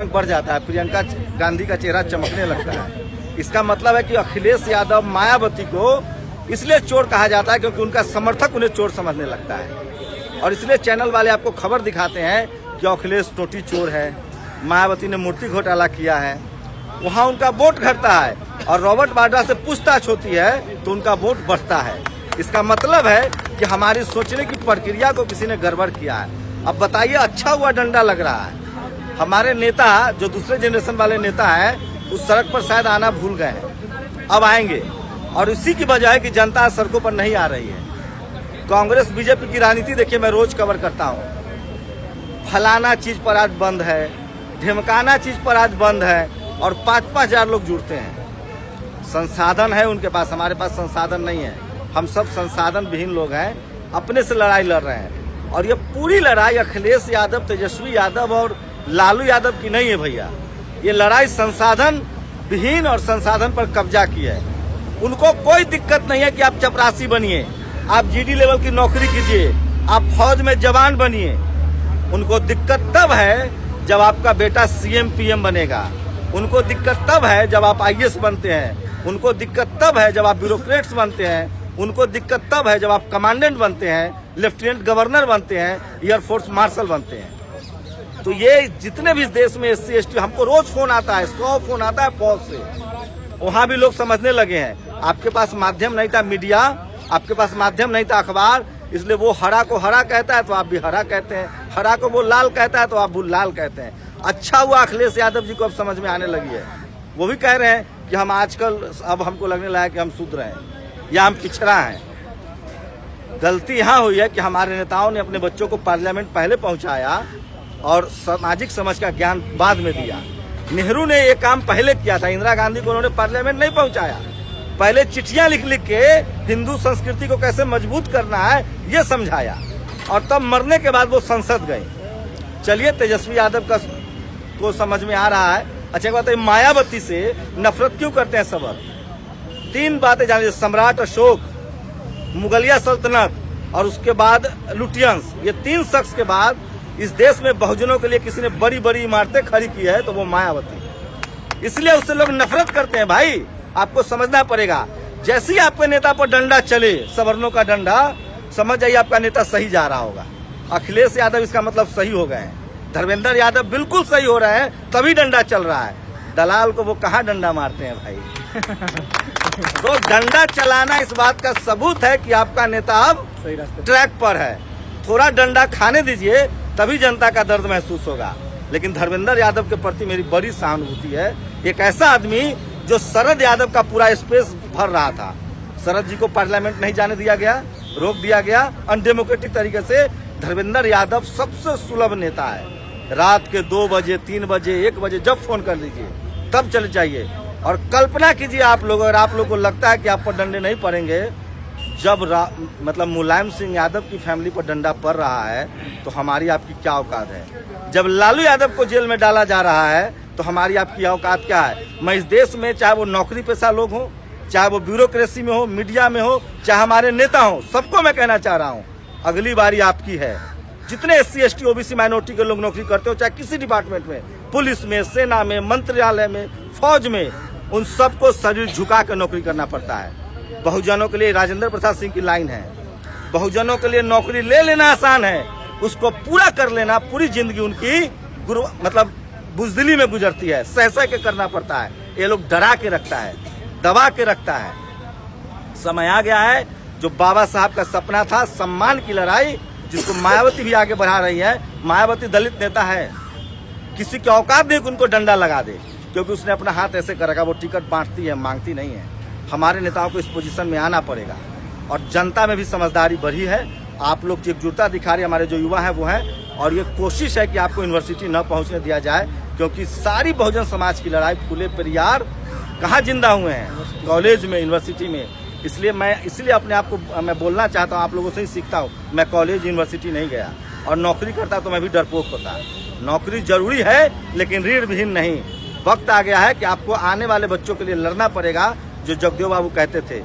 बढ़ जाता है, प्रियंका गांधी का चेहरा चमकने लगता है। इसका मतलब है कि अखिलेश यादव मायावती को इसलिए चोर कहा जाता है क्योंकि उनका समर्थक उन्हें चोर समझने लगता है। और इसलिए चैनल वाले आपको खबर दिखाते हैं कि अखिलेश टोटी चोर है, मायावती ने मूर्ति घोटाला किया है, वहाँ उनका वोट घटता है और रॉबर्ट वाड्रा से पूछताछ होती है तो उनका वोट बढ़ता है। इसका मतलब है कि हमारी सोचने की प्रक्रिया को किसी ने गड़बड़ किया है। अब बताइए, अच्छा हुआ डंडा लग रहा है। हमारे नेता जो दूसरे जनरेशन वाले नेता हैं उस सड़क पर शायद आना भूल गए हैं, अब आएंगे। और इसी की वजह है कि जनता सड़कों पर नहीं आ रही है। कांग्रेस बीजेपी की राजनीति देखिए, मैं रोज कवर करता हूँ। फलाना चीज पर आज बंद है, ढिमकाना चीज पर आज बंद है और 5-5 हजार लोग जुड़ते हैं। संसाधन है उनके पास, हमारे पास संसाधन नहीं है। हम सब संसाधन विहीन लोग हैं, अपने से लड़ाई लड़ रहे हैं। और ये पूरी लड़ाई अखिलेश यादव, तेजस्वी यादव और लालू यादव की नहीं है भैया। ये लड़ाई संसाधन विहीन और संसाधन पर कब्जा की है। उनको कोई दिक्कत नहीं है कि आप चपरासी बनिए, आप जीडी लेवल की नौकरी कीजिए, आप फौज में जवान बनिए। उनको दिक्कत तब है जब आपका बेटा सीएम पीएम बनेगा। उनको दिक्कत तब है जब आप आईएएस बनते हैं। उनको दिक्कत तब है जब आप ब्यूरोक्रेट्स बनते हैं। उनको दिक्कत तब है जब आप कमांडेंट बनते हैं, लेफ्टिनेंट गवर्नर बनते हैं, एयरफोर्स मार्शल बनते हैं। तो ये जितने भी देश में SC ST, हमको रोज फोन आता है, 100 फोन आता है फौज से। वहां भी लोग समझने लगे हैं। आपके पास माध्यम नहीं था मीडिया, आपके पास माध्यम नहीं था अखबार, इसलिए वो हरा को हरा कहता है तो आप भी हरा कहते हैं, हरा को वो लाल कहता है तो आप वो लाल कहते हैं। अच्छा हुआ अखिलेश यादव जी को अब समझ में आने लगी है। वो भी कह रहे हैं कि हम आजकल, अब हमको लगने लगा कि हम सुधर हैं या हम पिछड़ा हैं। गलती यहाँ हुई है कि हमारे नेताओं ने अपने बच्चों को पार्लियामेंट पहले पहुंचाया और सामाजिक समझ का ज्ञान बाद में दिया। नेहरू ने ये काम पहले किया था, इंदिरा गांधी को उन्होंने पार्लियामेंट नहीं पहुंचाया। पहले चिट्ठियां लिख लिख के हिंदू संस्कृति को कैसे मजबूत करना है ये समझाया और तब मरने के बाद वो संसद गए। चलिए, तेजस्वी यादव का को समझ में आ रहा है। अच्छा, एक बात है, मायावती से नफरत क्यों करते हैं सब? 3 बातें जानिए, सम्राट अशोक, मुगलिया सल्तनत और उसके बाद लुटियंस। ये 3 शख्स के बाद इस देश में बहुजनों के लिए किसी ने बड़ी बड़ी इमारतें खड़ी की है तो वो मायावती। इसलिए उससे लोग नफरत करते हैं। भाई, आपको समझना पड़ेगा, जैसे ही आपके नेता पर डंडा चले, सवर्णों का डंडा, समझ जाइए आपका नेता सही जा रहा होगा। अखिलेश यादव इसका मतलब सही हो गए हैं, धर्मेंद्र यादव बिल्कुल सही हो रहे हैं, तभी डंडा चल रहा है। दलाल को वो कहाँ डंडा मारते हैं भाई। तो डंडा चलाना इस बात का सबूत है कि आपका नेता अब सही ट्रैक पर है। थोड़ा डंडा खाने दीजिए, तभी जनता का दर्द महसूस होगा। लेकिन धर्मेंद्र यादव के प्रति मेरी बड़ी सहानुभूति है। एक ऐसा आदमी जो शरद यादव का पूरा स्पेस भर रहा था। शरद जी को पार्लियामेंट नहीं जाने दिया गया, रोक दिया गया अनडेमोक्रेटिक तरीके से। धर्मेंद्र यादव सबसे सुलभ नेता है। रात के 2 बजे, 3 बजे, 1 बजे जब फोन कर लीजिए तब चले जाइए। और कल्पना कीजिए आप लोग, अगर आप लोग को लगता है कि आप पर डंडे नहीं पड़ेंगे, जब मतलब मुलायम सिंह यादव की फैमिली पर डंडा पड़ रहा है तो हमारी आपकी क्या औकात है। जब लालू यादव को जेल में डाला जा रहा है तो हमारी आपकी औकात क्या है। मैं इस देश में, चाहे वो नौकरी पेशा लोग हों, चाहे वो ब्यूरोक्रेसी में हो, मीडिया में हो, चाहे हमारे नेता हो, सबको मैं कहना चाह रहा हूँ, अगली बारी आपकी है। जितने SC ST OBC माइनॉरिटी के लोग नौकरी करते हो, चाहे किसी डिपार्टमेंट में, पुलिस में, सेना में, मंत्रालय में, फौज में, उन सबको शरीर झुका कर नौकरी करना पड़ता है। बहुजनों के लिए राजेंद्र प्रसाद सिंह की लाइन है, बहुजनों के लिए नौकरी ले लेना आसान है, उसको पूरा कर लेना पूरी जिंदगी उनकी मतलब बुजदिली में गुजरती है, सह सह के करना पड़ता है। ये लोग डरा के रखता है, दबा के रखता है। समय आ गया है, जो बाबा साहब का सपना था, सम्मान की लड़ाई, जिसको मायावती भी आगे बढ़ा रही है। मायावती दलित नेता है, किसी की औकात नहीं उनको डंडा लगा दे, क्योंकि उसने अपना हाथ ऐसे कर रखा, वो टिकट बांटती है, मांगती नहीं है। हमारे नेताओं को इस पोजीशन में आना पड़ेगा और जनता में भी समझदारी बढ़ी है। आप लोग एकजुटता दिखा रहे, हमारे जो युवा हैं वो हैं। और ये कोशिश है कि आपको यूनिवर्सिटी न पहुंचने दिया जाए, क्योंकि सारी बहुजन समाज की लड़ाई फूले पेरियार कहाँ जिंदा हुए हैं, कॉलेज में, यूनिवर्सिटी में। इसलिए अपने आप को मैं बोलना चाहता हूँ, आप लोगों से ही सीखता हूँ। मैं कॉलेज यूनिवर्सिटी नहीं गया और नौकरी करता तो मैं भी डरपोक होता। नौकरी जरूरी है लेकिन ऋण विहीन नहीं। वक्त आ गया है कि आपको आने वाले बच्चों के लिए लड़ना पड़ेगा। जो जगदेव बाबू कहते थे,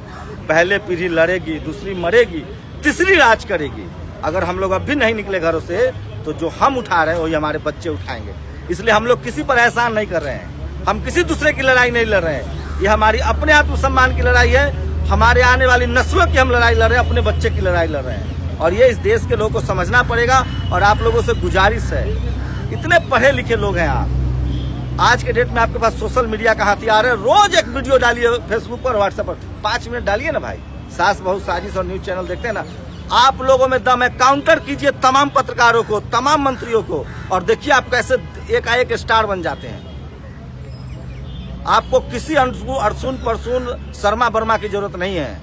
पहले पीढ़ी लड़ेगी, दूसरी मरेगी, तीसरी राज करेगी। अगर हम लोग अब भी नहीं निकले घरों से तो जो हम उठा रहे हैं वही हमारे बच्चे उठाएंगे। इसलिए हम लोग किसी पर एहसान नहीं कर रहे हैं, हम किसी दूसरे की लड़ाई नहीं लड़ रहे हैं। ये हमारी अपने आत्मसम्मान की लड़ाई है, हमारे आने वाली नस्लों की हम लड़ाई लड़ रहे हैं, अपने बच्चे की लड़ाई लड़ रहे हैं। और ये इस देश के लोगों को समझना पड़ेगा। और आप लोगों से गुजारिश है, इतने पढ़े लिखे लोग हैं आप, आज के डेट में आपके पास सोशल मीडिया का हथियार है। रोज एक वीडियो डालिए फेसबुक पर, व्हाट्सएप पर, 5 मिनट डालिए ना भाई। सास बहू साजिश और न्यूज चैनल देखते हैं ना, आप लोगों में दम है। काउंटर कीजिए तमाम पत्रकारों को, तमाम मंत्रियों को, और देखिए आप कैसे एकाएक स्टार बन जाते हैं। आपको किसी अरसुन परसुन शर्मा वर्मा की जरूरत नहीं है।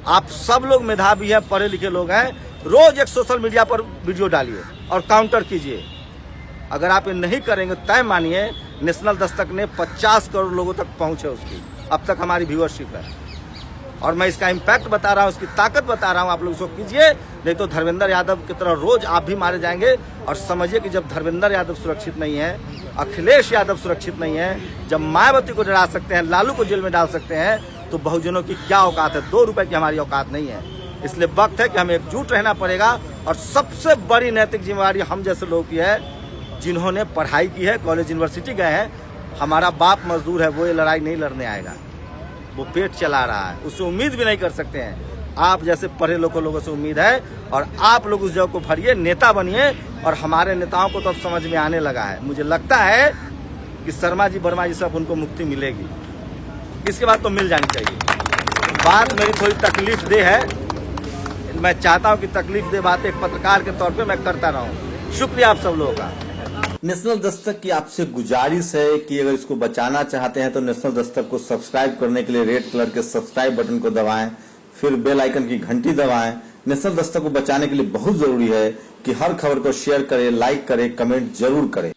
आप सब लोग मेधावी हैं, पढ़े लिखे लोग हैं। रोज एक सोशल मीडिया पर वीडियो डालिए और काउंटर कीजिए। अगर आप ये नहीं करेंगे, तय मानिए नेशनल दस्तक ने 50 करोड़ लोगों तक पहुंचे उसकी अब तक हमारी व्यूअरशिप है। और मैं इसका इम्पैक्ट बता रहा हूँ, इसकी ताकत बता रहा हूँ। आप लोग इसको कीजिए, नहीं तो धर्मेंद्र यादव की तरह रोज आप भी मारे जाएंगे। और समझिए कि जब धर्मेंद्र यादव सुरक्षित नहीं है, अखिलेश यादव सुरक्षित नहीं है, जब मायावती को डरा सकते हैं, लालू को जेल में डाल सकते हैं, तो बहुजनों की क्या औकात है? 2 रुपए की हमारी औकात नहीं है। इसलिए वक्त है कि हमें एकजुट रहना पड़ेगा। और सबसे बड़ी नैतिक जिम्मेवारी हम जैसे लोग की है, जिन्होंने पढ़ाई की है, कॉलेज यूनिवर्सिटी गए हैं। हमारा बाप मजदूर है, वो ये लड़ाई नहीं लड़ने आएगा, वो पेट चला रहा है, उससे उम्मीद भी नहीं कर सकते हैं। आप जैसे पढ़े लोगों से उम्मीद है, और आप लोग उस जगह को भरिए, नेता बनिए। और हमारे नेताओं को तो अब समझ में आने लगा है, मुझे लगता है कि शर्मा जी वर्मा जी सब उनको मुक्ति मिलेगी, इसके बाद तो मिल जानी चाहिए। बात मेरी थोड़ी तकलीफ दे है, मैं चाहता हूँ कि तकलीफ दे बात एक पत्रकार के तौर पे मैं करता रहूँ। शुक्रिया आप सब लोगों का। नेशनल दस्तक की आपसे गुजारिश है कि अगर इसको बचाना चाहते हैं तो नेशनल दस्तक को सब्सक्राइब करने के लिए रेड कलर के सब्सक्राइब बटन को दबाएं, फिर बेल आइकन की घंटी दबाएं। नेशनल दस्तक को बचाने के लिए बहुत जरूरी है कि हर खबर को शेयर करें, लाइक करें, कमेंट जरूर करें।